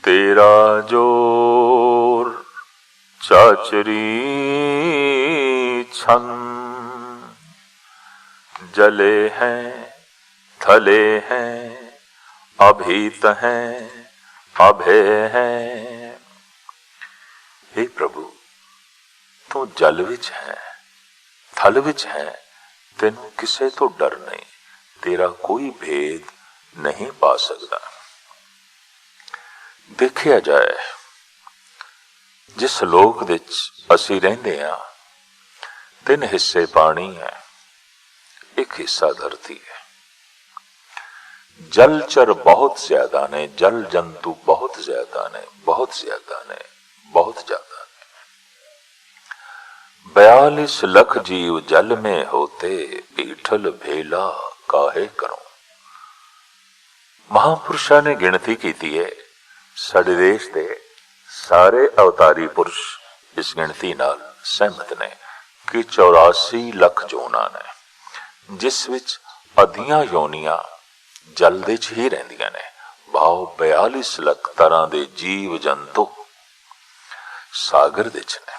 तेरा जोर चाचरी छन, जले हैं थले हैं अभीत हैं अभय हैं। हे प्रभु, तू जल विच है थल विच है, तेनू किसे तो डर नहीं, तेरा कोई भेद नहीं पा सकता। देखिया जाए जिस लोक विच असी रहिंदे हां, 3 हिस्से पानी है, 1 हिस्सा धरती है। जलचर बहुत ज्यादा ने, जल जंतु बहुत ज्यादा ने, बहुत ज्यादा ने, बहुत ज्यादा ने। 42 लाख जीव जल में होते, पीठल भेला काहे करो। महापुरुषां ने गिनती की है, साडे देश दे सारे अवतारी पुरुष इस गिनती नाल सहमत ने कि 84 लाख जोना ने, जिस विच अधियां योनियां जल दे च ही रहिंदियां ने। भाव 42 लाख तरह दे जीव जंतु सागर दे च ने।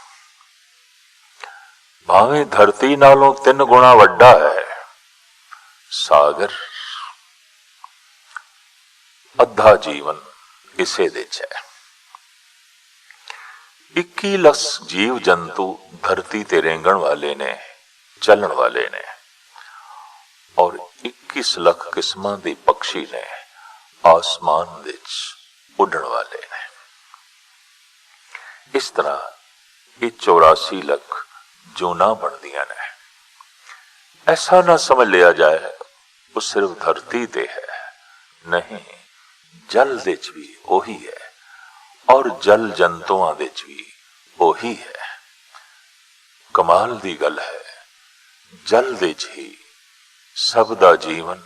भावें धरती नालों 3 गुणा वड्डा है सागर, अद्धा जीवन इसे दे च है। 21 लाख जीव जंतु धरती ते रेंगण वाले ने, चलन वाले ने, और 21 लाख किस्मां दे पक्षी ने आसमान विच उड़न वाले ने। इस तरह ये 84 लाख जोना बनदियां ने। ऐसा ना समझ लिया जाए वो सिर्फ धरती ते है, नहीं, जल दे च भी ओही है और जल जंतुआं दे च भी ओही है। कमाल दी गल है, जल दे च ही सब दा जीवन,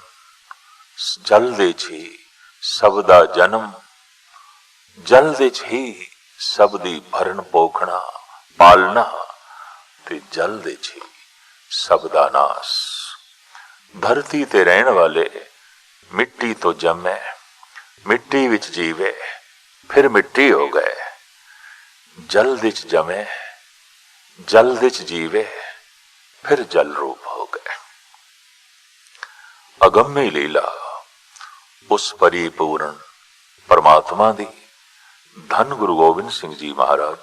जल दे च ही सब दा जन्म, जल दे च ही सब दी भरण पोखना पालना, ते जल दे च ही सब दा नास। धरती ते रहन वाले मिट्टी तो जमे, मिट्टी विच जीवे, फिर मिट्टी हो गए। जल दे च जमे, जल दे च जीवे, फिर जल रूप हो गए। अगम्य लीला उस परिपूर्ण परमात्मा दी। धन गुरु गोबिंद सिंह जी महाराज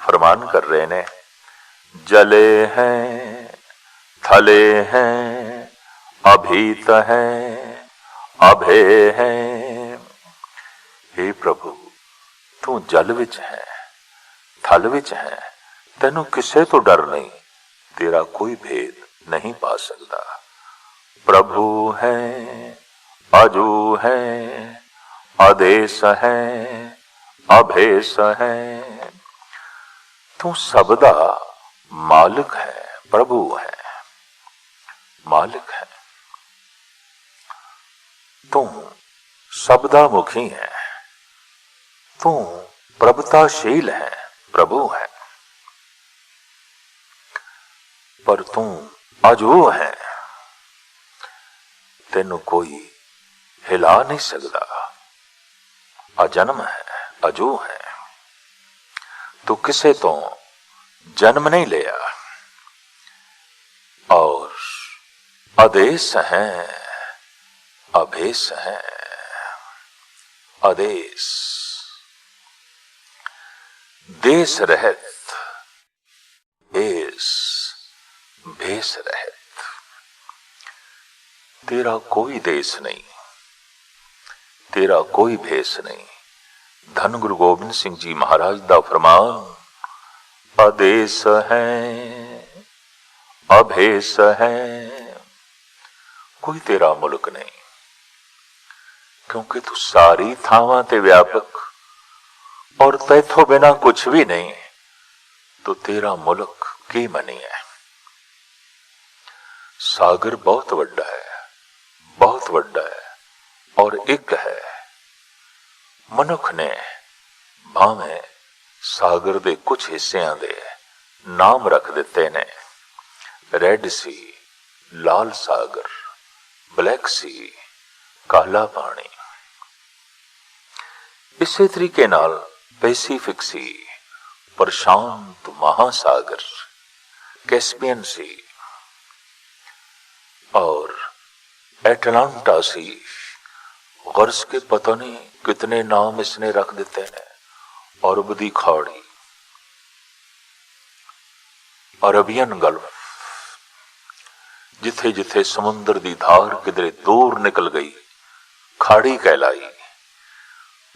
फरमान कर रहे ने, जले हैं थले हैं अभीत हैं अभय हैं। हे प्रभु, तू जल विच है थल विच है, तेनू किसे तो डर नहीं, तेरा कोई भेद नहीं पा सकता। प्रभु है अजू है आदेश है अभेस है। तू सबदा मालिक है, प्रभु है, मालिक है। तू सबदा मुखी है, तू प्रभुताशील है, प्रभु है। पर तू अजू है, तेनू कोई हिला नहीं सकता। अजन्म है, अजू है, तू किसे तो जन्म नहीं लिया। और आदेश है अभेस है। आदेश देश रहत, भेस भेस रहत। तेरा कोई देश नहीं, तेरा कोई भेस नहीं। धन गुरु गोबिंद सिंह जी महाराज दा फरमान, आदेश है अभेस है। कोई तेरा मुल्क नहीं, क्योंकि तू सारी थावां ते व्यापक और तैथों बिना कुछ भी नहीं, तो तेरा मुल्क की मनी है। सागर बहुत वड्डा है, बहुत वड्डा है और एक है। मनुख ने भावें सागर दे कुछ हिस्सियां दे नाम रख दिते ने, रेड सी, लाल सागर, ब्लैक सी, काला पानी। इसे तरीके नाल पैसिफिक सी, प्रशांत महासागर, कैस्पियन सी और एटलांटा सी, गर्ज के पता नहीं कितने नाम इसने रख दिते ने। अरब दी खाड़ी, अरबियन गल्फ, जिथे जिथे समुद्र दी धार किधरे दूर निकल गई खाड़ी कहलाई।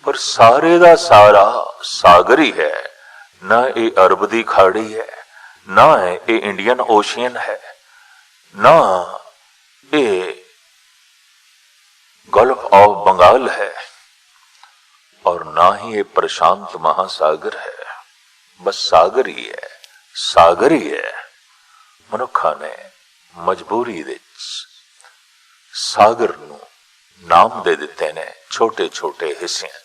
पर सारे दा सारा सागर ही है, ना ये अरब दी खाड़ी है, ना ये इंडियन ओशियन है, ना ये गल्फ ऑफ बंगाल है, और ना ही ये प्रशांत महासागर है। बस सागर ही है, सागर ही है। मनुखा ने मजबूरी विच सागर नूं नाम दे दिते ने छोटे छोटे हिस्सियां च।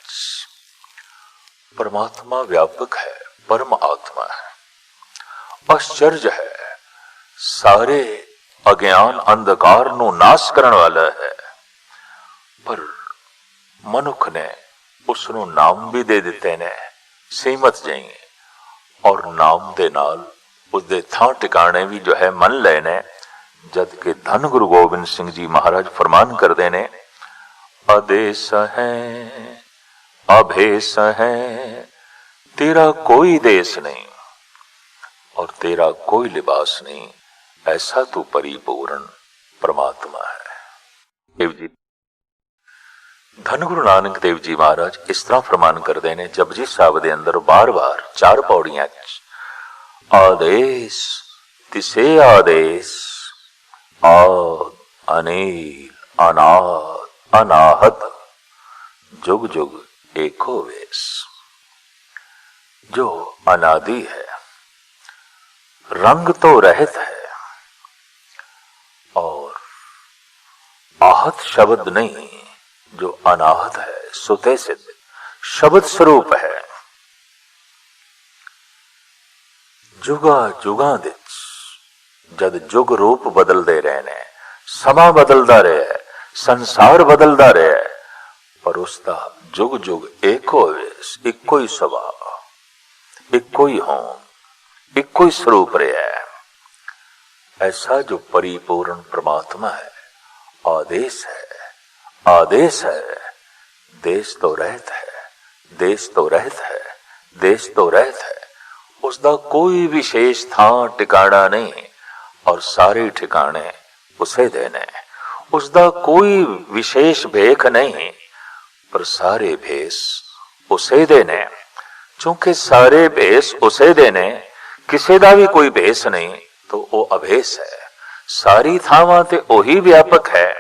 परमात्मा व्यापक है, परम आत्मा है, आश्चर्य है, सारे अज्ञान अंधकार नूं नाश करने वाला है। पर मनुख ने उसनूं नाम भी दे दिते ने सीमत जही, और नाम दे नाल उसदे थां टिकाणे भी जो है मन लेने। जद के धन गुरु गोबिंद सिंह जी महाराज फरमान करते ने, आदेश है अभेस है, तेरा कोई देश नहीं और तेरा कोई लिबास नहीं, ऐसा तू परिपूर्ण परमात्मा है। देव जी, धन गुरु नानक देव जी महाराज इस तरह फरमान करते हैं जपजी साहब दे अंदर बार बार 4 पौड़ियां आदेश तिसे आदेश, आद अनिल अनाद अनाहत, जुग जुग एको वेश। जो अनादि है, रंग तो रहित है, और आहत शब्द नहीं, जो अनाहत है, सुते सिद्ध शब्द स्वरूप है। जुगा जुगा दिच, जद जुग रूप बदलते रहे ने, समा बदलता रहे, संसार बदलता रहे, पर उसका जुग जुग एको वेश, इको ही स्वभाव, इको ही होम, इको ही स्वरूप रहा है। ऐसा जो परिपूर्ण परमात्मा है, आदेश है, आदेश है, देश तो रहत है, देश तो रहत है, देश तो रहत है। उसका कोई विशेष थां टिकाणा नहीं, और सारे ठिकाने उसे देने। उसका कोई विशेष भेख नहीं, पर सारे भेष उसे देने। चूंकि सारे भेष उसे देने, किसी का भी कोई भेष नहीं, तो वो अभेस है। सारी थावां ते ओही व्यापक है।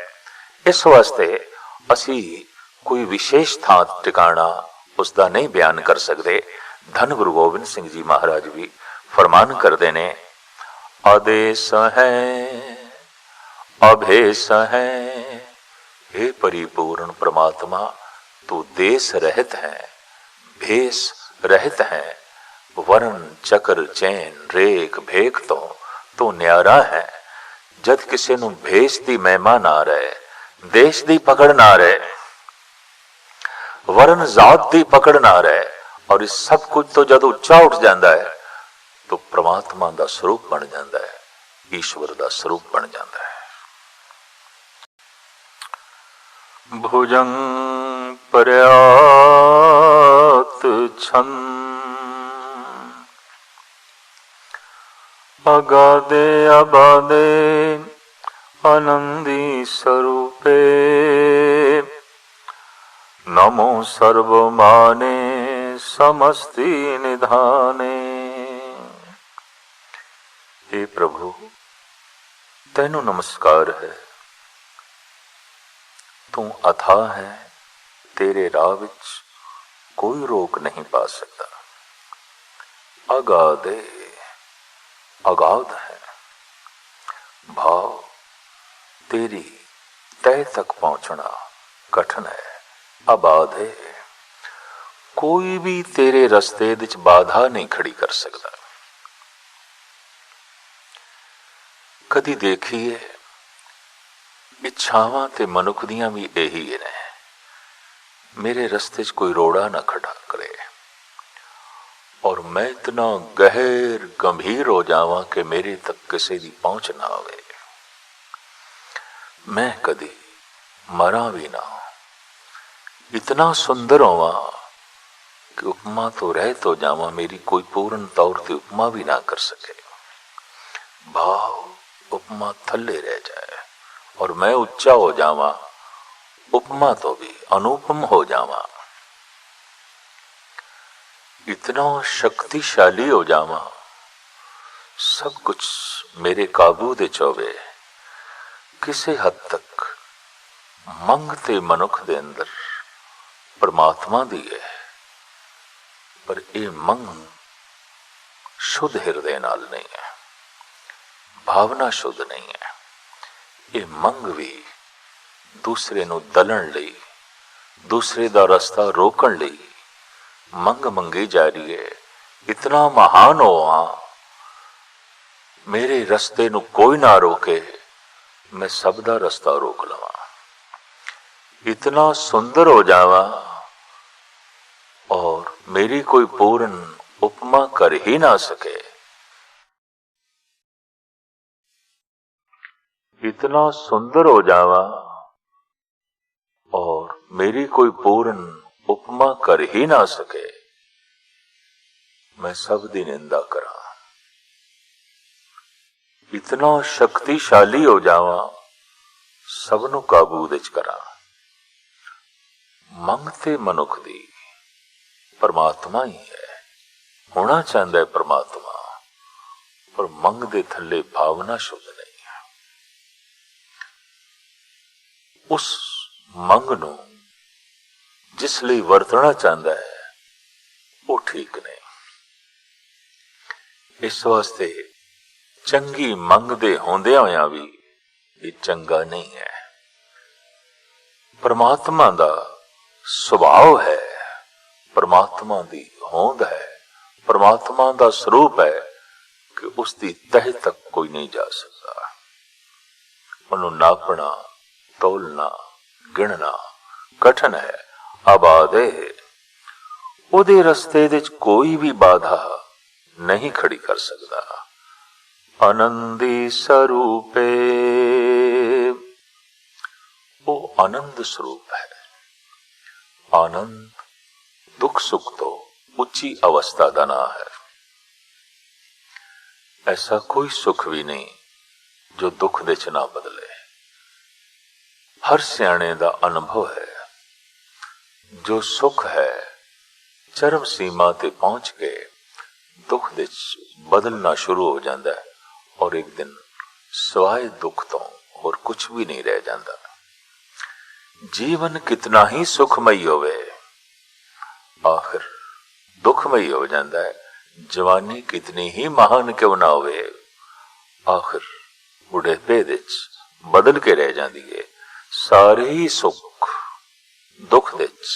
इस वास्ते असी कोई विशेष थां टिकाणा उसका नहीं बयान कर सकते। धन गुरु गोबिंद सिंह जी महाराज भी फरमान करते ने, आदेश है अभेस है, हे परिपूर्ण परमात्मा, तू देश रहत है, भेष रहत है, वर्ण चक्र चैन रेख भेख तो न्यारा है। जद किसी नूं भेष दी महिमा ना रहे, देश दी पकड़ ना रहे, वर्ण जात दी पकड़ ना रहे, और इस सब कुछ तो जद उच्चा उठ जाता है, तो परमात्मा का स्वरूप बन जाता है, ईश्वर का स्वरूप बन जाता है। भुजंग पर्यात छंद, अगाधे अबाधे आनंदी स्वरूपे, नमो सर्वमाने समस्ति निधाने। हे प्रभु, तेनू नमस्कार है, तू अथाह है, तेरे राह विच कोई रोक नहीं पा सकता। अगाधे अगाध है, भाव तेरी तय तक पहुंचना कठिन है। अबाधे, कोई भी तेरे रस्ते विच बाधा नहीं खड़ी कर सकता। कदी देखिए इच्छावां ते मनुख दियां भी यही ने। मेरे रस्ते च कोई रोड़ा ना खड़ा करे और मैं इतना गहर गंभीर हो जावां कि मेरे तक किसी दी पहुंच ना आवे। मैं कदी मरा भी ना, इतना सुंदर होवां कि उपमा तो रह तो जावां, मेरी कोई पूर्ण तौर ते उपमा भी ना कर सके। भाव उपमा थल्ले रह जाए और मैं उच्चा हो जावां, उपमा तो भी अनुपम हो जावां। इतना शक्तिशाली हो जावां, सब कुछ मेरे काबू दे चोवे। किसी हद तक मंग ते मनुख दे अंदर परमात्मा दी है, पर यह मंग शुद्ध हिरदे नाल नहीं है, भावना शुद्ध नहीं है। ये मंग भी दूसरे नूं दलन लई, दूसरे दा रस्ता रोकण लई मंग मंगी जा रही है। इतना महान होवां, मेरे रस्ते नूं कोई ना रोके, मैं सब दा रस्ता रोक लवां। इतना सुंदर हो जावां और मेरी कोई पूर्ण उपमा कर ही ना सके। इतना सुंदर हो जावां और मेरी कोई पूर्ण उपमा कर ही ना सके, मैं सब दी निंदा करा। इतना शक्तिशाली हो जावां, सबनों काबू विच करा। मंगते मनुख दी परमात्मा ही है, होना चाहता है परमात्मा, पर मंग दे थल्ले भावना शुद्ध नहीं है। उस मंग नूं जिस लिए वरतना चाहता है वो ठीक नहीं। इस वास्ते चंगी मंग दे होंदियां होया भी ये चंगा नहीं है। परमात्मा दा सुभाव है, परमात्मा दी होंद है, परमात्मा दा स्वरूप है कि उसकी तह तक कोई नहीं जा सकता। उन्होंने नापना, तोलना, गिनना कठिन है, आबादे उहदे रस्ते विच कोई भी बाधा नहीं खड़ी कर सकता। आनंदी स्वरूपे, वो आनंद स्वरूप है। आनंद दुख सुख तो उच्ची अवस्था का ना है। ऐसा कोई सुख भी नहीं जो दुख दे च ना बदले। हर सियाणे दा अनुभव है, जो सुख है चरम सीमा ते पहुंच के दुख दे बदलना शुरू हो जाता है और एक दिन सिवाय दुख तो और कुछ भी नहीं रह जाता। जीवन कितना ही सुखमयी होवे, आखिर दुखमयी हो जाता है। जवानी कितनी ही महान क्यों ना होवे, आखिर बुढ़ेपे विच बदल के रह जाती है। सारे ही सुख दुख विच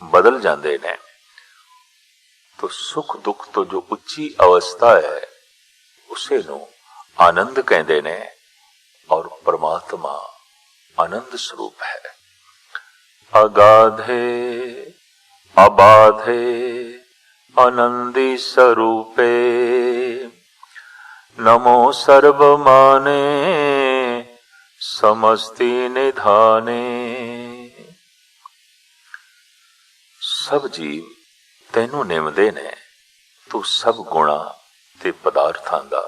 बदल जाते ने। तो सुख दुख तो जो उच्ची अवस्था है उसे नु आनंद कहते ने और परमात्मा आनंद स्वरूप है। अगाधे अबाधे आनंदी स्वरूपे नमो सर्वमाने समस्ति निधाने। सब जीव तैनू निमदे ने, तू सब गुणा ते पदार्थां दा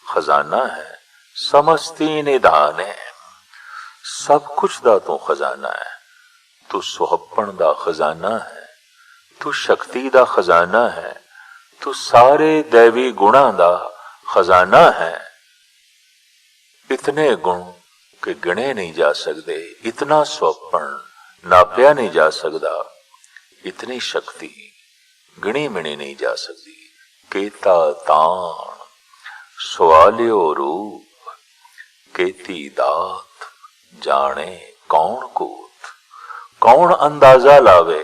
खजाना है। समस्ती निधान है, सब कुछ दा तू खजाना है। तू सुहप्पण दा खजाना है, तू शक्ति दा खजाना है, तू सारे दैवी गुणा दा खजाना है। इतने गुण के गिने नहीं जा सकते, इतना सुहप्पण नापया नहीं जा सकता, इतनी शक्ति गिनी मिनी नहीं जा सकती। केता तान सवालियो रूप, केती दात जाने कौन कूत। कौन अंदाजा लावे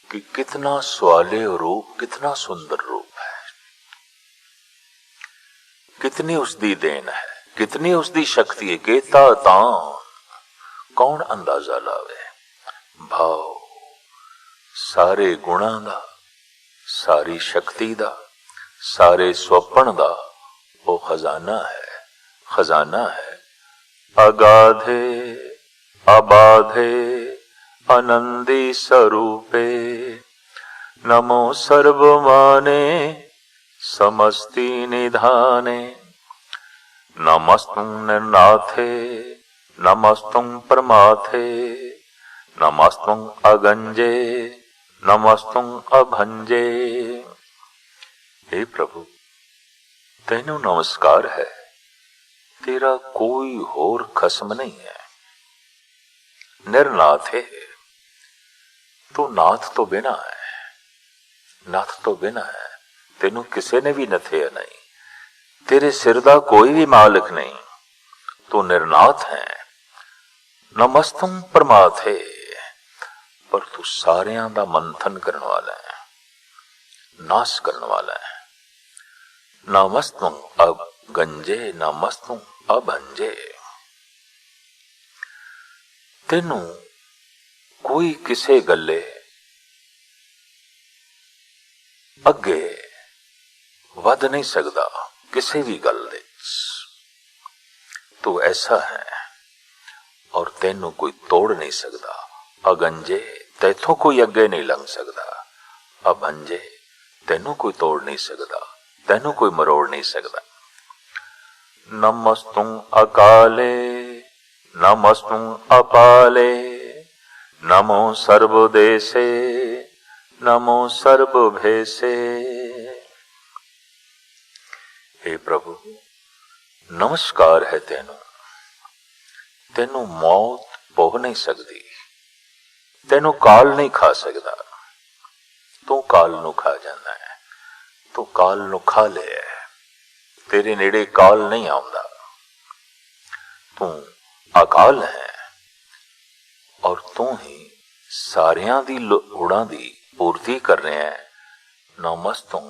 कि कितना सवालियो रूप, कितना सुंदर रूप है, कितनी उसकी देन है, कितनी उसकी शक्ति है। केता तान कौन अंदाजा लावे। भाव सारे गुणां दा, सारी शक्ति दा, सारे स्वपन दा वो खजाना है, खजाना है। अगाधे अबाधे आनंदी स्वरूपे, नमो सर्वमाने समस्ति निधाने। नमस्तुं निर्नाथे नमस्तुं परमाथे, नमस्तुं अगंजे नमस्तुं अभंजे। हे प्रभु तेनू नमस्कार है, तेरा कोई होर खसम नहीं है। निर्नाथ है, तू नाथ तो बिना है, नाथ तो बिना है, तेनू किसी ने भी नथेया नहीं, तेरे सिर दा कोई भी मालिक नहीं, तू निर्नाथ है। नमस्तुं परमाथे, पर तू सारियां दा मंथन करने वाला है, नाश करने वाला है। नमस्तुं अगंजे नमस्तुं अभंजे, तेनू कोई किसे गले अगे वध नहीं सकता, किसी भी गल दे। तू ऐसा है और तेनू कोई तोड़ नहीं सकता। अगंजे, तैथों कोई अगे नहीं लंघ सकता। अभंजे, तेनू कोई तोड़ नहीं सकता, तेनू कोई मरोड़ नहीं सकता। नमस्तुं अकाले नमस्तुं अपाले, नमो सर्वदेशे नमो सर्वभेसे। हे प्रभु नमस्कार है तेनू, तेनू मौत पोह नहीं सकती, तेनू काल नहीं खा सकता। तू काल नू खा जाना है, तू काल नू खा ले, तेरे नेड़े काल नहीं आउंदा। तू अकाल है और तू ही सारियां दी लोड़ां दी पूर्ति कर रहे हैं। नमस्तुं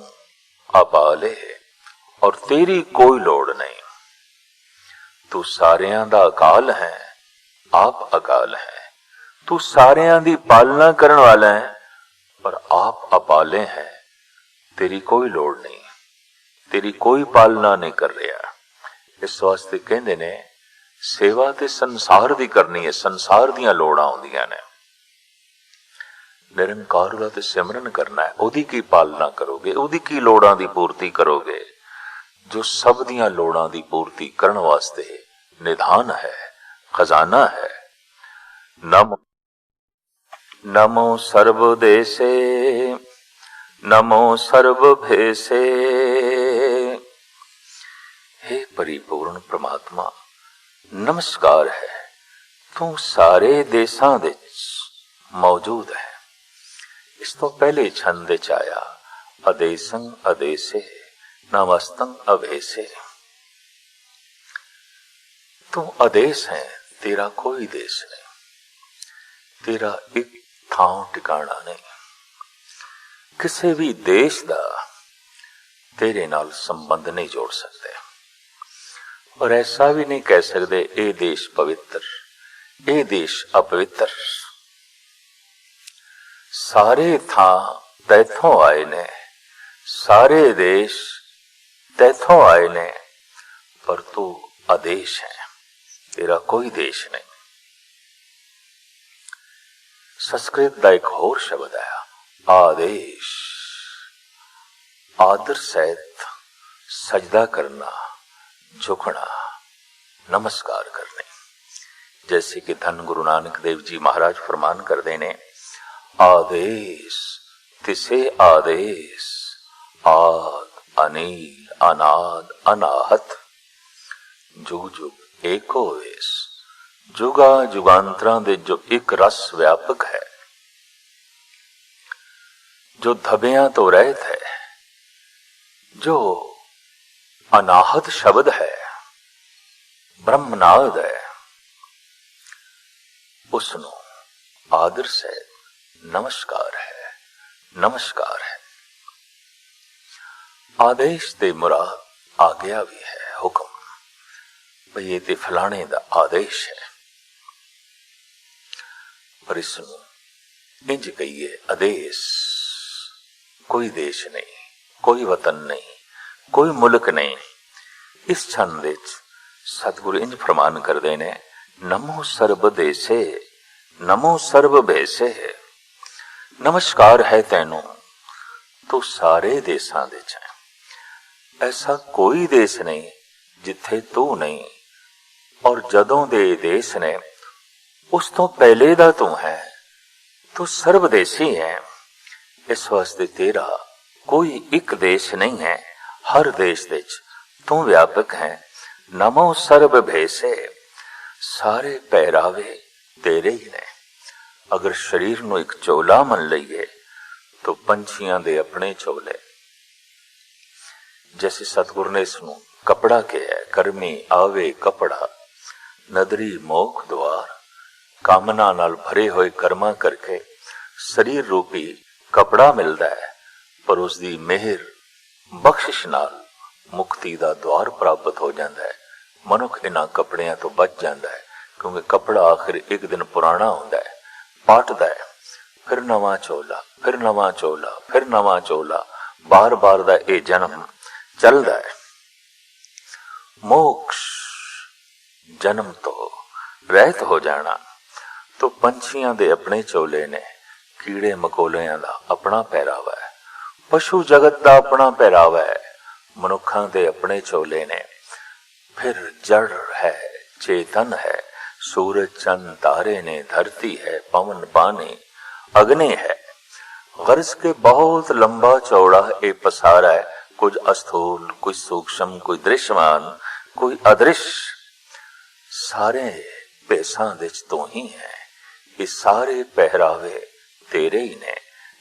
अपाले, और तेरी कोई लोड़ नहीं। तू सारियां दा अकाल है, आप अकाल है। तू सारियां दी पालना करने वाला है, पर आप अपाले हैं। तेरी कोई लोड़ नहीं, तेरी कोई पालना नहीं कर रहा। इस वास्ते कहंदे ने सेवा ते संसार दी करनी है, संसार दियां लोड़ां आउंदियां ने। निरंकार दा ते सिमरन करना है, ओदी की पालना करोगे, ओदी की लोड़ां दी पूर्ति करोगे, जो सब दियां लोड़ां दी पूर्ति करने वास्ते निधान है, खजाना है। नमो सर्वदेशे नमो सर्वभेसे। हे परिपूर्ण परमात्मा नमस्कार है, तू सारे देशां दे मौजूद है। इस तो पहले छंद च आया अदेशं अदेशे नमस्तं अभेसे। तू अदेश है, तेरा कोई देश नहीं, तेरा एक थां ठिकाना नहीं। किसी भी देश दा तेरे नाल संबंध नहीं जोड़ सकते, और ऐसा भी नहीं कह सकते ए देश पवित्र, ए देश अपवित्र। सारे थां तैथों आए ने, सारे देश तैथों आए ने, पर तू आदेश है, तेरा कोई देश नहीं। संस्कृत का एक होर शब्द आया आदेश, आदर सहित सजदा करना, झुकना, नमस्कार करने। जैसे कि धन गुरु नानक देव जी महाराज फरमान कर देने आदेश तिसे आदेश, आद अनील अनाद अनाहत, जुग जुग एको वेश। जुगा जुगांतरां दे जो एक रस व्यापक है, जो धबियां तो रहत है, जो अनाहत शब्द है, ब्रह्मनाद है, उसनो आदर से नमस्कार है, नमस्कार है। आदेश दे मुराद आज्ञा भी है, हुक्म। भाई ये ते फलाने दा आदेश है। पर इसनूं इंज कहिए आदेश। कोई देश नहीं, कोई वतन नहीं, कोई मुल्क नहीं। इस छंद विच सतगुरु इंज फरमान करदे ने, नमो सर्ब देसे नमो सर्ब भेसे। नमस्कार है तैनू, तू सारे देसां दे च है। ऐसा कोई देश नहीं जिथे तू नहीं, और जदों दे देश ने उस तो पहले दा तू है। तू सर्वदेसी है, इस वास्ते तेरा कोई एक देश नहीं है, हर देश दे च तू व्यापक है। नमो सर्ब भेसे, सारे पहरावे तेरे ही ने। अगर शरीर नूं एक चोला मन लईए तो पंछियां दे अपने चोले। जैसे सतगुरु ने इसनूं कपड़ा कहा है, करमी आवे कपड़ा नदरी मोख द्वार। कामना नाल भरे होए कर्मा करके शरीर रूपी कपड़ा मिलता है, पर उसकी मेहर बख्शिश नाल मुक्ति का द्वार प्राप्त हो जाता है। मनुख इन्हां कपड़ियां तो बच जाता है, क्योंकि कपड़ा आखिर एक दिन पुराना होता है, पाटदा है, फिर नवा चोला, फिर नवा चोला, फिर नवा चोला, बार बार दा ये जन्म चलदा है। मोक्ष जन्म तो रहत हो जाना। तो पंछियां दे अपने चोले ने, कीड़े मकोलियां दा अपना पहरावा है, पशु जगत दा अपना पहरावा है, मनुखां दे अपने चोले ने। फिर जड़ है, चेतन है, सूरज चंद तारे ने, धरती है, पवन पानी अग्नि है। गर्ज के बहुत लंबा चौड़ा ये पसारा है, कुछ अस्थूल, कुछ सूक्ष्म, कोई दृश्यमान, कोई अदृश्य। सारे भेसां दे च तू ही है, ये सारे पहरावे तेरे ही ने।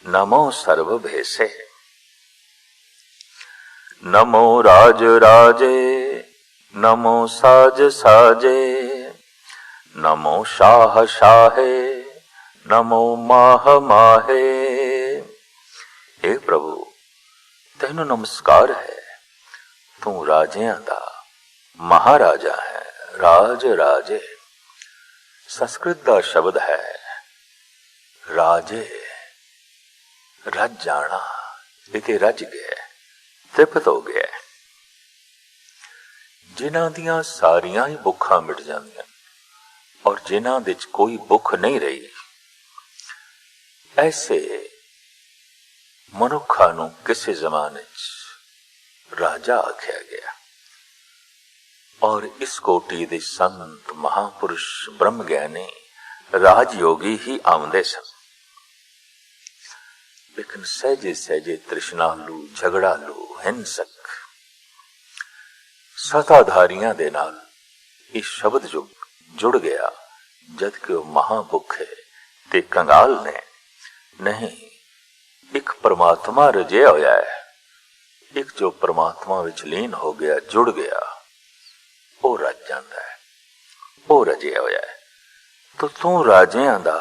नमो सर्व भेसे। नमो राज राजे, नमो साज साजे, नमो शाह शाहे, नमो माह माहे। हे प्रभु, तेनू नमस्कार है, तू राजियां दा महाराजा है। राज राजे संस्कृत का शब्द है राजे, रज जाना। इते रज गया, तृप्त हो गया। जिन्हां दियां सारियां ही भुखां मिट जांदियां और जिन्हां विच कोई भुख नहीं रही, ऐसे मनुखा नूं किसी जमाने च राजा आख्या गया। और इस कोटि दे संत महापुरुष ब्रह्म ज्ञानी राजयोगी ही आमदे सन। लेकिन सहजे सहजे तृष्णालु, झगड़ालु, हिंसक सताधारियां दे नाल इस शब्द जो जुड़ गया, जबकि वह महाभुखे ते कंगाल ने नहीं। एक परमात्मा रजिया होया है, एक जो परमात्मा विच लीन हो गया, जुड़ गया, वो रज जांदा है, वो रजिया होया है। तो तू राजियां दा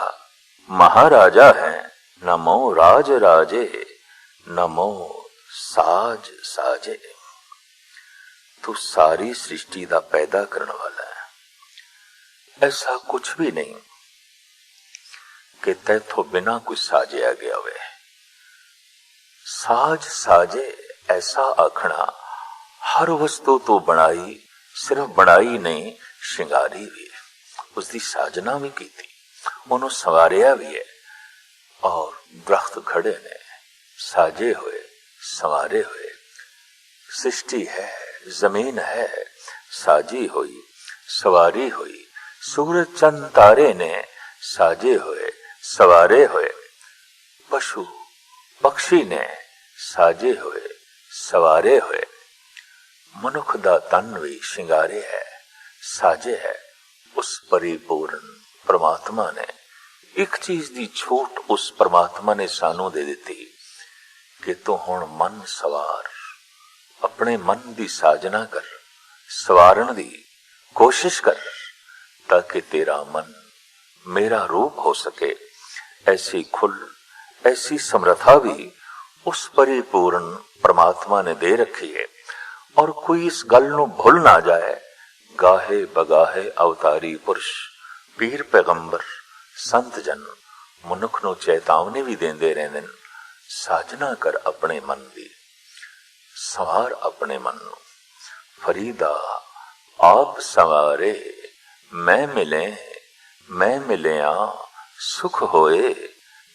महाराजा है। नमो राज राजे, नमो साज साजे। तू सारी सृष्टि दा पैदा करने वाला है। ऐसा कुछ भी नहीं कि तैथों बिना कुछ साजिया गया हुए। साज साजे ऐसा आखना, हर वस्तु तो बनाई, सिर्फ बनाई नहीं, श्रृंगारी भी है, उसकी साजना भी की थी, उन्होंने संवारिया भी है। और दरख्त खड़े ने साजे हुए, संवारे हुए। सृष्टि है, जमीन है, साजी हुई, सवारी हुई। सूरज चंद तारे ने साजे हुए, सवारे हुए। पशु पक्षी ने साजे हुए, सवारे हुए। मनुख दा तन भी श्रृंगारे है, साजे है। उस परिपूर्ण परमात्मा ने एक चीज दी छूट उस परमात्मा ने सानू दे दी कि तू हुण मन सवार, अपने मन दी साजना कर, सवारण दी कोशिश कर, ताकि तेरा मन मेरा रूप हो सके। ऐसी खुल, ऐसी समर्था भी उस परिपूर्ण परमात्मा ने दे रखी है। और कोई इस गल नूं भुल ना जाए, गाहे बगाहे अवतारी पुरुष, पीर पैगंबर संत जन मनुख नूं चेतावनी भी देंदे रहिंदे ने, साजना कर अपने मन दी, संवार अपने मन नूं। फरीदा आप संवारे, मैं मिलिया सुख होए,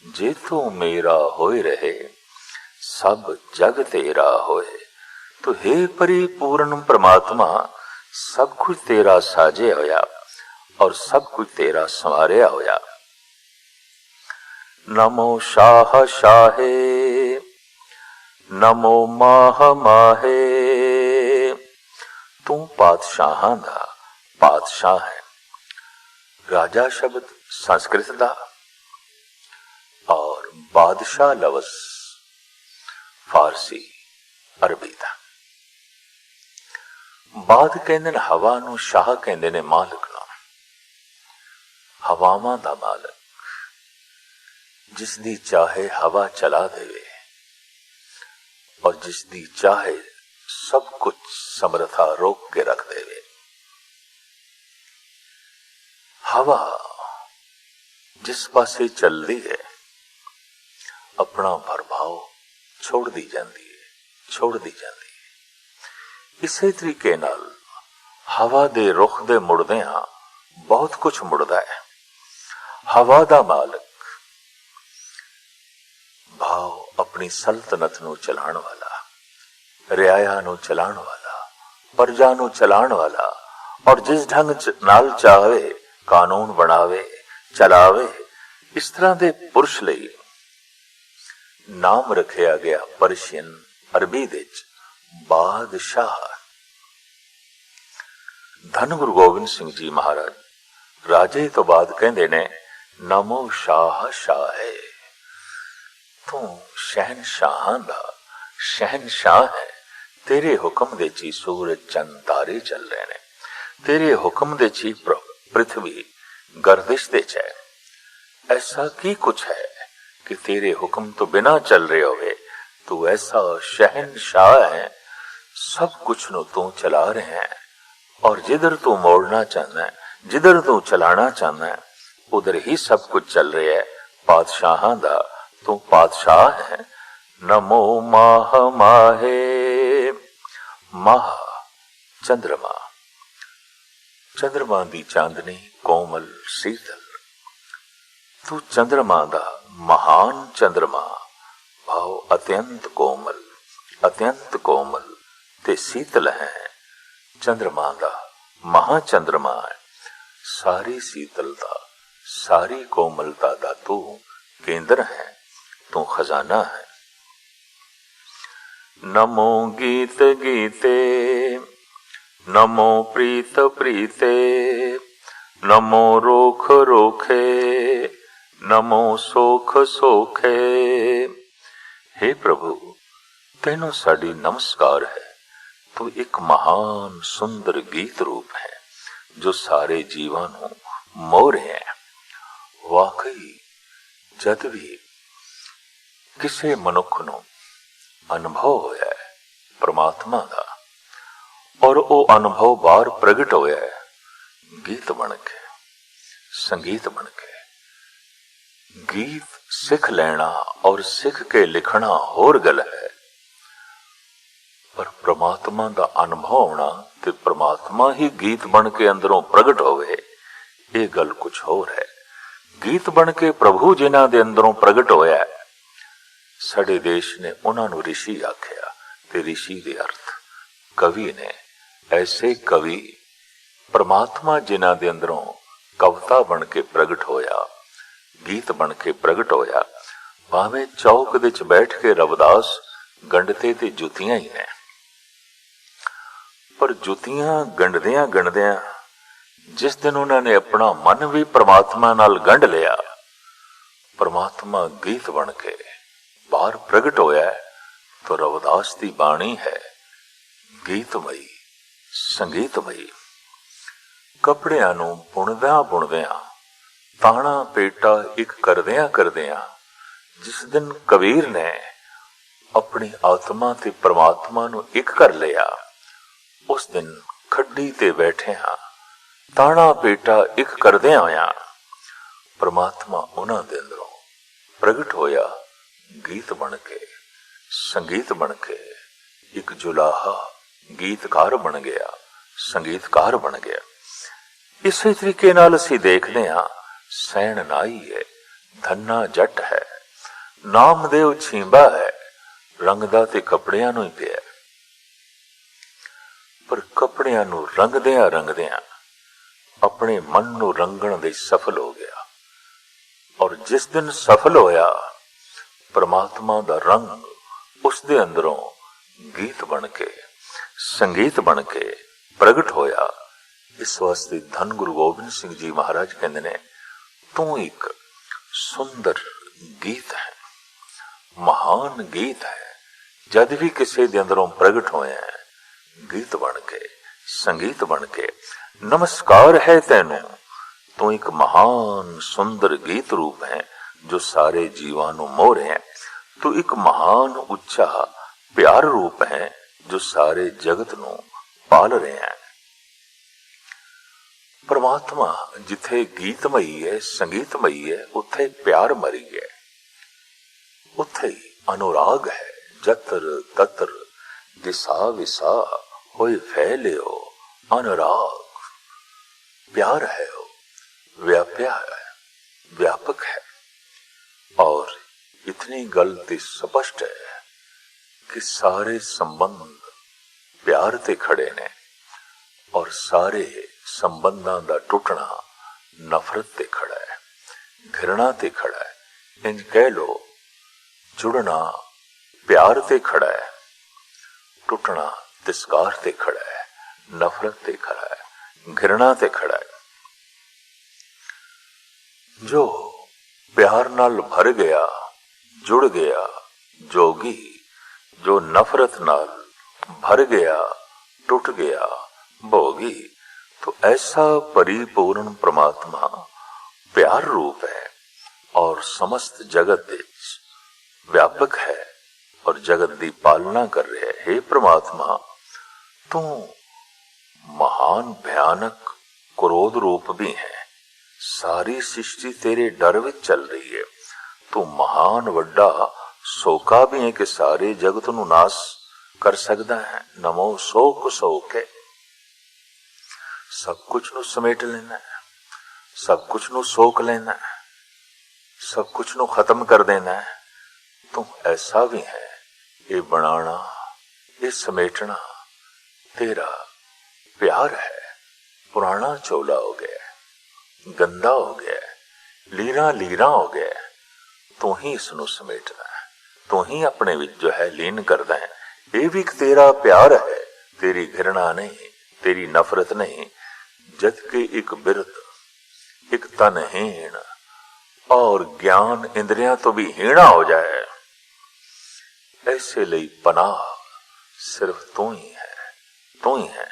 जे तू मेरा होए रहे, सब जग तेरा होए। तो हे परिपूर्ण परमात्मा, सब कुछ तेरा साजे होया और सब कुछ तेरा संवारिया होया। नमो शाह शाहे, नमो माह माहे, तू पातशाहां दा पातशाह है। राजा शब्द संस्कृत दा और बादशाह लफ्ज़ फारसी अरबी दा। बाद कहंदे ने हवा नूं, शाह कहंदे ने मालिक नूं। हवावां दा मालिक, जिस दी चाहे हवा चला देवे और जिस दी चाहे सब कुछ समर्था रोक के रख देवे। हवा जिस पासे चलदी है अपना प्रभाव छोड़ दी जाती है। इसे तरीके नाल हवा दे रुख दे मुड़दियां बहुत कुछ मुड़दा है। हवा दा मालिक भाव अपनी सल्तनत नूं चलाण वाला, रियाया नूं चलाण वाला, प्रजा नूं चलाण वाला, और जिस ढंग नाल चाहे कानून बनावे चलावे, इस तरह दे पुरुष लई नाम रखिया गया पर्शियन अरबी विच बादशाह। धन गुरु गोबिंद सिंह जी महाराज राजे तो बाद कहंदे ने, नमो शाह शाहे, तू शहनशाहां दा शहनशाह है। तेरे हुक्म दे ची सूरज चंद तारे चल रहे ने, तेरे हुक्म दे ची पृथ्वी गर्दिश दे च है। ऐसा की कुछ है कि तेरे हुक्म तो बिना चल रहे होवे। तू ऐसा शहनशाह है, सब कुछ नु तू चला रहे हैं, और जिधर तू मोड़ना चाहना है, जिधर तू चलाना चाहना है, उधर ही सब कुछ चल रहा है। पातशाहां दा तू पातशाह है। नमो माह माहे, माह चंद्रमा, चंद्रमा दी चांदनी कोमल शीतल। तू चंद्रमा दा महान चंद्रमा, भाव अत्यंत कोमल ते शीतल है। चंद्रमा दा महाचंद्रमा है। सारी शीतलता सारी कोमलता दा तू केंद्र है, तू खजाना है। नमो गीत गीते, नमो प्रीत प्रीते, नमो रोख रोखे, नमो सोख सोखे। हे प्रभु, तेनों साड़ी नमस्कार है। तू एक महान सुंदर गीत रूप है जो सारे जीवां नूं मोह रहे हैं। वाकई जद भी किसी मनुख नूं अनुभव होया है परमात्मा दा, और वो अनुभव बाहर प्रगट होया है गीत बन के, संगीत बन के। गीत सिख लेना और सिख के लिखना होर गल है, पर परमात्मा दा अनुभव होना ते परमात्मा ही गीत बन के अंदरों प्रगट होवे, ये गल कुछ होर है। गीत बन के प्रभु जिन्हां दे अंदरों प्रगट होया है, साडे देश ने उन्हां नूं ऋषि आख्या, ते ऋषि दे अर्थ कवि ने। ऐसे कवि परमात्मा जिन्हां दे अंदरों कविता बन के प्रगट होया, गीत बन के प्रगट होया। भावें चौक दे च बैठ के रविदास गंढते ते जुतियां ही ने, पर जुतियां गंढदियां गंढदियां जिस दिन उन्होंने अपना मन भी परमात्मा नाल गंढ लिया, परमात्मा गीत बन के बाहर प्रगट होया है। तो रविदास दी बाणी है गीतमई संगीतमई। कपड़ियां नूं बुणदियां बुणदियां, ताना पेटा एक करदियां करदियां, जिस दिन कबीर ने अपनी आत्मा ते परमात्मा नूं एक कर लिया, उस दिन खड्डी ते बैठे हाँ ताना पेटा एक करदियां होया परमात्मा उन्हां दे अंदरों प्रगट होया गीत बन के, संगीत बन के। एक जुलाहा गीतकार बन गया, संगीतकार बन गया। इसी तरीके नाल असीं देखदे हां, सैन नाई है, धन्ना जट है, नामदेव छींबा है, रंगदा ते कपड़ियां नूं ही पिया। पर कपड़ियां नूं रंगदियां अपने मन नूं रंगण दे सफल हो गया। और जिस दिन सफल होया, परमात्मा दा रंग उस दे अंदरों गीत बन के, संगीत बन के प्रगट होया। इस वास्ते धन गुरु गोबिंद सिंह जी महाराज कहंदे ने, तू एक सुंदर गीत है, महान गीत है। जद भी किसी दे अंदरों प्रगट होया है, गीत बन के, संगीत बन के, नमस्कार है तैनू, तू एक महान सुंदर गीत रूप है जो सारे जीवां नूं मोह रहे हैं। तू एक महान उच्चा प्यार रूप है जो सारे जगत नूं पाल रहे हैं। परमात्मा जिथे गीतमई है, संगीतमई है, उथे प्यार मरी है, उथे ही अनुराग है। जत्र तत्र दिशा विसा होए फैलियो अनुराग। प्यार है, वो व्याप्या है, व्यापक है। और इतनी गलती स्पष्ट है कि सारे संबंध प्यार ते खड़े ने और सारे संबंधां दा टुटना नफरत ते खड़ा है, घृणा ते खड़ा है। इंज कह लो, जुड़ना प्यार ते खड़ा है, टुटना तिरस्कार ते खड़ा है, नफरत ते खड़ा है, घृणा ते खड़ा है। जो प्यार नाल भर गया, जुड़ गया जोगी, जो नफरत नाल भर गया, टूट गया भोगी। तो ऐसा परिपूर्ण परमात्मा प्यार रूप है और समस्त जगत विच व्यापक है और जगत दी पालना कर रहा है। हे परमात्मा, तू महान भयानक क्रोध रूप भी है, सारी सृष्टि तेरे डर विच चल रही है। तू महान वड्डा सोका भी है कि सारे जगत नूं नाश कर सकदा है। नमो सोक सोके, सब कुछ नूं समेट लेना है, सब कुछ नूं सोक लेना है, सब कुछ नूं खत्म कर देना है। तू ऐसा भी है, ये बनाना, ये समेटना तेरा प्यार है। पुराना चोला हो गया, गंदा हो गया, लीरा लीरा हो गया, तू ही इसनूं समेटदा है, तू ही अपने विच जो है लीन करदा है। ये भी तेरा प्यार है, तेरी घृणा नहीं, तेरी नफरत नहीं। जद कि एक बिरध, एक तनहीन और ज्ञान इंद्रियां तो भी हीणा हो जाए, ऐसे ਲਈ पनाह सिर्फ तू ही है, तू ही है।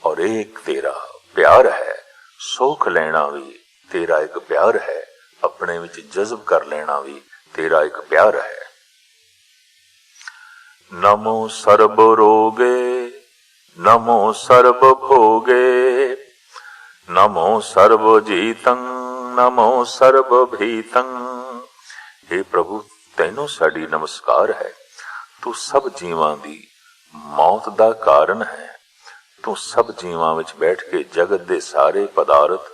और एक तेरा प्यार है, सोख लेना भी तेरा एक प्यार है, अपने विच जज्ब कर लेना भी तेरा एक प्यार है। नमो सर्ब रोगे, नमो सर्ब भोगे, नमो सर्व जीतं, नमो सर्व भीतं। हे प्रभु, तैनू साडी नमस्कार है। तू सब जीवां दी मौत दा कारण है। तू सब जीवां विच बैठ के जगत दे सारे पदार्थ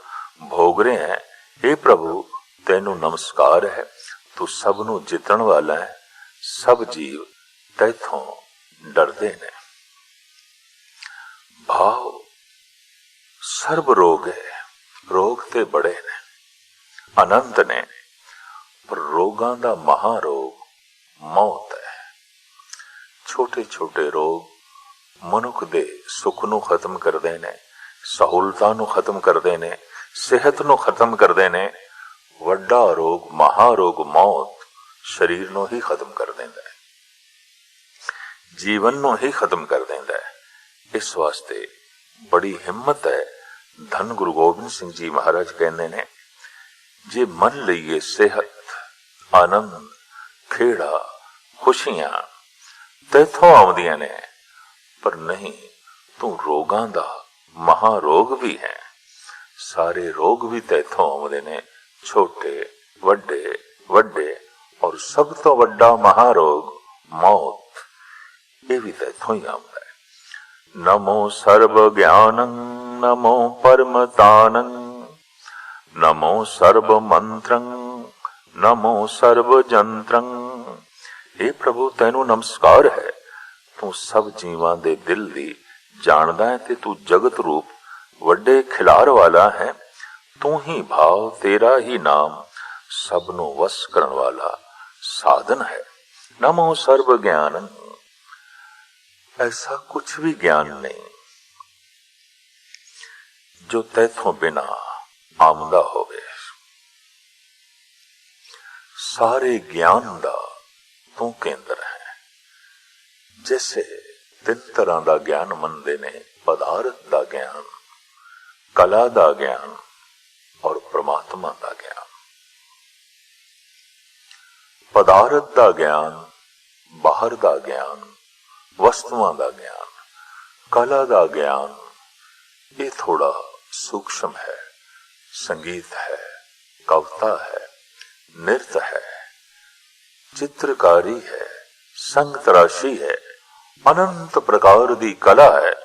भोग रहे हैं। हे प्रभु, तैनू नमस्कार है। तू सब नू जितण वाला है। सब जीव तैथों डरदे ने। भाव सर्ब रोग है, रोग ते बड़े ने, अनंत ने, पर रोगां दा महारोग मौत है। छोटे छोटे रोग मनुख दे सुख नू खत्म करदे ने, सहूलतां नू खत्म करदे ने, सेहत नू खत्म करदे ने। वड्डा रोग, महारोग मौत शरीर नू ही खत्म कर देंदा है, जीवन नू ही खत्म कर देंदा है। इस वास्ते बड़ी हिम्मत है। धन गुरु गोबिंद सिंह जी महाराज कहंदे ने, जे मन लईए सेहत, आनंद, खेड़ा, खुशियां तैथों आउंदियां ने, पर नहीं, तू रोगां दा महारोग भी है। सारे रोग भी तैथों आउंदे ने, छोटे वड्डे वड्डे और सब तो वड्डा महारोग मौत, ये भी तैथों ही आउंदा है। नमो सर्व ज्ञानं नमो परमतानं नमो सर्व मंत्रं नमो सर्व जंत्रं। हे प्रभु तैनू नमस्कार है, तू सब जीवां दे दिल दी जानदा है ते तू जगत रूप वड्डे खिलार वाला है। तू ही भाव, तेरा ही नाम सबनों वश करन वाला साधन है। नमो सर्व ज्ञान, ऐसा कुछ भी ज्ञान नहीं जो तैथों बिना आमदा होवे। सारे ज्ञान दा तू केंद्र है। जैसे तीन तरह दा ज्ञान मनदे ने, पदार्थ दा ज्ञान, कला दा ज्ञान और परमात्मा दा ज्ञान। पदार्थ दा ज्ञान, बाहर दा ज्ञान, वस्तुआं दा ज्ञान, कला दा ज्ञान, ये थोड़ा सूक्ष्म है। संगीत है, कविता है, नृत्य है, चित्रकारी है, संग तराशी है, अनंत प्रकार दी कला है।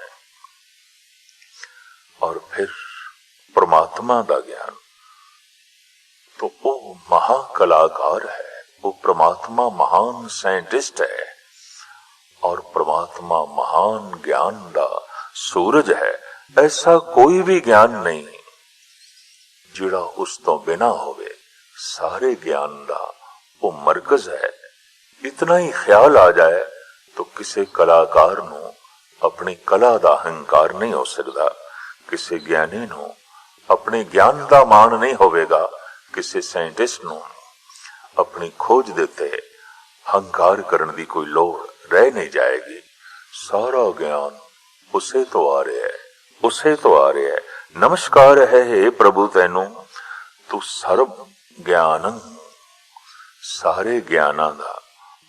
और फिर परमात्मा दा ज्ञान तो वो महाकलाकार है, वो परमात्मा महान साइंटिस्ट है और परमात्मा महान ज्ञान दा सूरज है। ऐसा कोई भी ज्ञान नहीं जिड़ा उस तो बिना होवे। सारे ज्ञान दा वो मरकज है। इतना ही ख्याल आ जाए तो किसी कलाकार नू अपनी कला दा अहंकार नहीं हो सकता, किसी ज्ञानी नू अपने ज्ञान दा मान नहीं होवेगा, किसी साइंटिस्ट नू अपनी खोज देते अहंकार करने की कोई लोड़ रह नहीं जाएगी। सारा ज्ञान उसे तो आ रहा है, उसे तो आ रहा है। नमस्कार है हे प्रभु तैनू, तू सर्व ज्ञानं, सारे ज्ञानां दा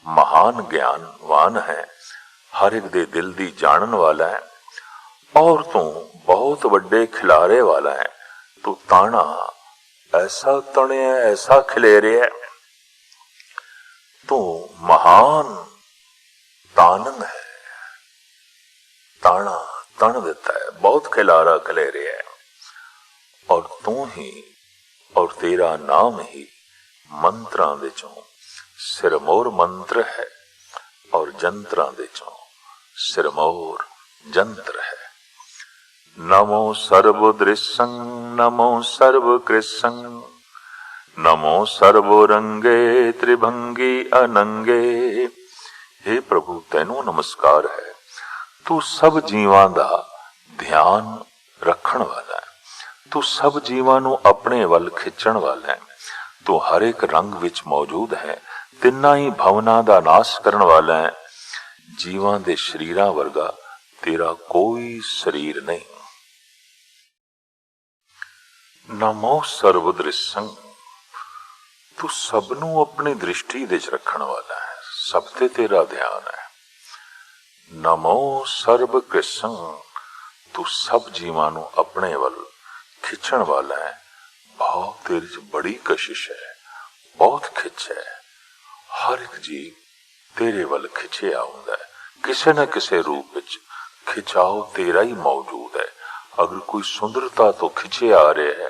महान ज्ञानवान है, हर एक दे दिल दी जानन वाला है। और तू बहुत बड़े खिलारे वाला है। तू ताना ऐसा तने ऐसा खिलेरे है। तू महान तानन है, ताना तन देता है, बहुत खिलारा खिलेरे है। और तू ही और तेरा नाम ही मंत्रां दे चों सिरमौर मंत्र है और जंत्रां दे चों सिरमौर जंत्र है। नमो सर्व दृश्यं नमो सर्व कृष्णं नमो सर्व रंगे त्रिभंगी अनंगे। हे प्रभु तैनू नमस्कार है, तू सब जीवां दा ध्यान रखण वाला है, तू सब जीवां नू अपने वल खिंचण वाला है। तू हर एक रंग विच मौजूद है, तिन्ना ही भवना दा नाश करन वाला है। जीवां दे शरीरां वर्गा तेरा कोई शरीर नहीं। नमो सर्वदृश्यं, तू सबनू अपनी दृष्टि दे रखण वाला है, सब ते तेरा ध्यान है। नमो सर्व कृष्ण, तू सब जीवां नू अपने वल खिंचण वाला है। भाव तेरे च बड़ी कशिश है, बहुत खिच है। हर एक जीव तेरे वल खिंचे आउंदा है, किसे न किसे रूप विच खिंचाव तेरा ही मौजूद है। अगर कोई सुंदरता तो खिंचे आ रहे है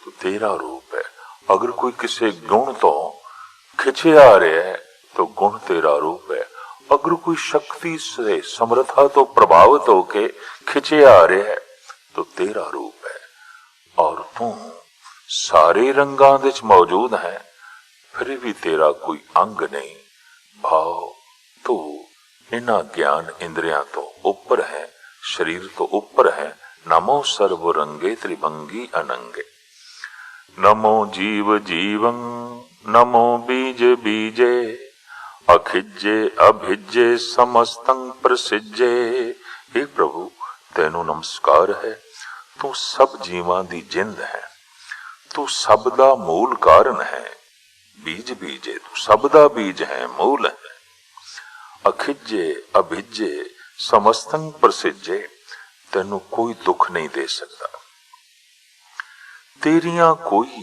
तो तेरा रूप है, अगर कोई किसी गुण तो खिंचे आ रहे है तो गुण तेरा रूप है, अगर कोई शक्ति से समर्था तो प्रभावित होके खिंचे आ रहे है तो तेरा रूप है। और तू सारे रंगां विच मौजूद है, फिर भी तेरा कोई अंग नहीं। भाव तू इन्हां ज्ञान इंद्रियां तो ऊपर है, शरीर तो ऊपर है। नमो सर्व रंगे त्रिभंगी अनंगे। नमो जीव जीवं नमो बीज बीजे अखिजे अभिजे समस्तं प्रसिजे। हे प्रभु तेनू नमस्कार है, तू सब जीवां दी जिंद है, तू सब दा मूल कारण है। बीज बीजे, तू सब दा बीज है, मूल है। अखिजे अभिजे समस्तं प्रसिजे, तेनू कोई दुख नहीं दे सकता। तेरियां कोई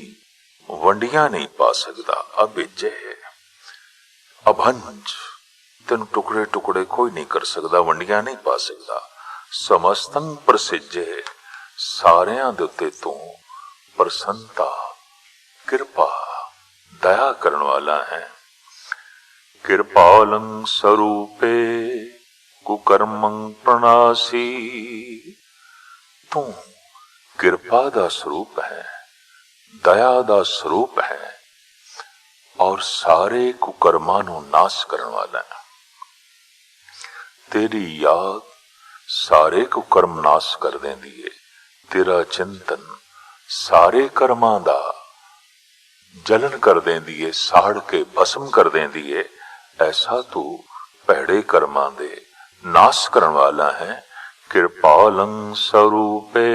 वंडियां नहीं पा सकदा। अभिजय अभंज तेन टुकड़े टुकड़े कोई नहीं कर सकदा, वंडियां नहीं पा सकदा। समस्तं प्रसिजय सारियां दे उत्ते तू प्रसन्नता कृपा दया करन वाला है। कृपालं स्वरूपे कुकर्मं प्रणासी, तू कृपा दा स्वरूप है, दया दा स्वरूप है और सारे कुकर्मां नूं नाश करन वाला है। तेरी याद सारे कुकर्म नाश कर देंदी है। तेरा चिंतन सारे कर्मां दा जलन कर देंदी है, साड़ के भस्म कर देंदी है। ऐसा तू भैड़े कर्मां दे नाश करन वाला है। कृपालं स्वरूपे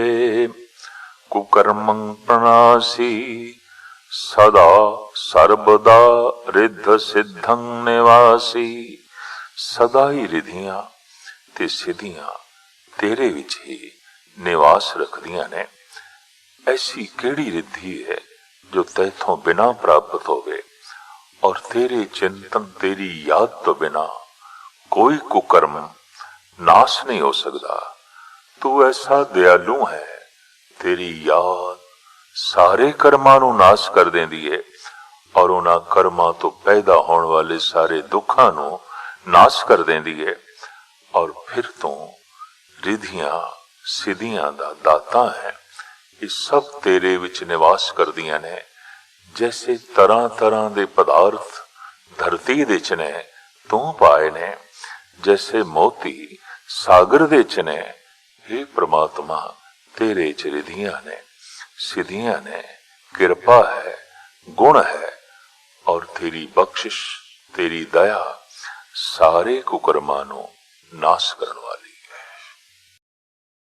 कुकर्मं प्रणासी, सदा सर्वदा रिद्ध सिद्धं निवासी। सदा ही रिधियां ते सिद्धियां तेरे विच ही निवास रखदियां ने। ऐसी केड़ी रिद्धि है जो तैथों बिना प्राप्त होवे, और तेरे चिंतन तेरी याद तो बिना कोई कुकर्म नाश नहीं हो सकता। तू ऐसा दयालु है, तेरी याद सारे कर्मां नूं नाश कर देंदी है और उन्हां कर्मां तो पैदा होने वाले सारे दुखां नूं नाश कर देंदी है। और फिर तू रिधियां सिद्धियां दा दाता है। ये सब तेरे विच निवास करदियां ने। जैसे तरह तरह दे पदार्थ धरती दे च ने तू पाए ने, जैसे मोती सागर दे च ने। हे परमात्मा, तेरे च रिधियां ने, सिद्धियां ने, कृपा है, गुण है और तेरी बख्शिश, तेरी दया सारे कुकर्मां नूं नाश करन वाली।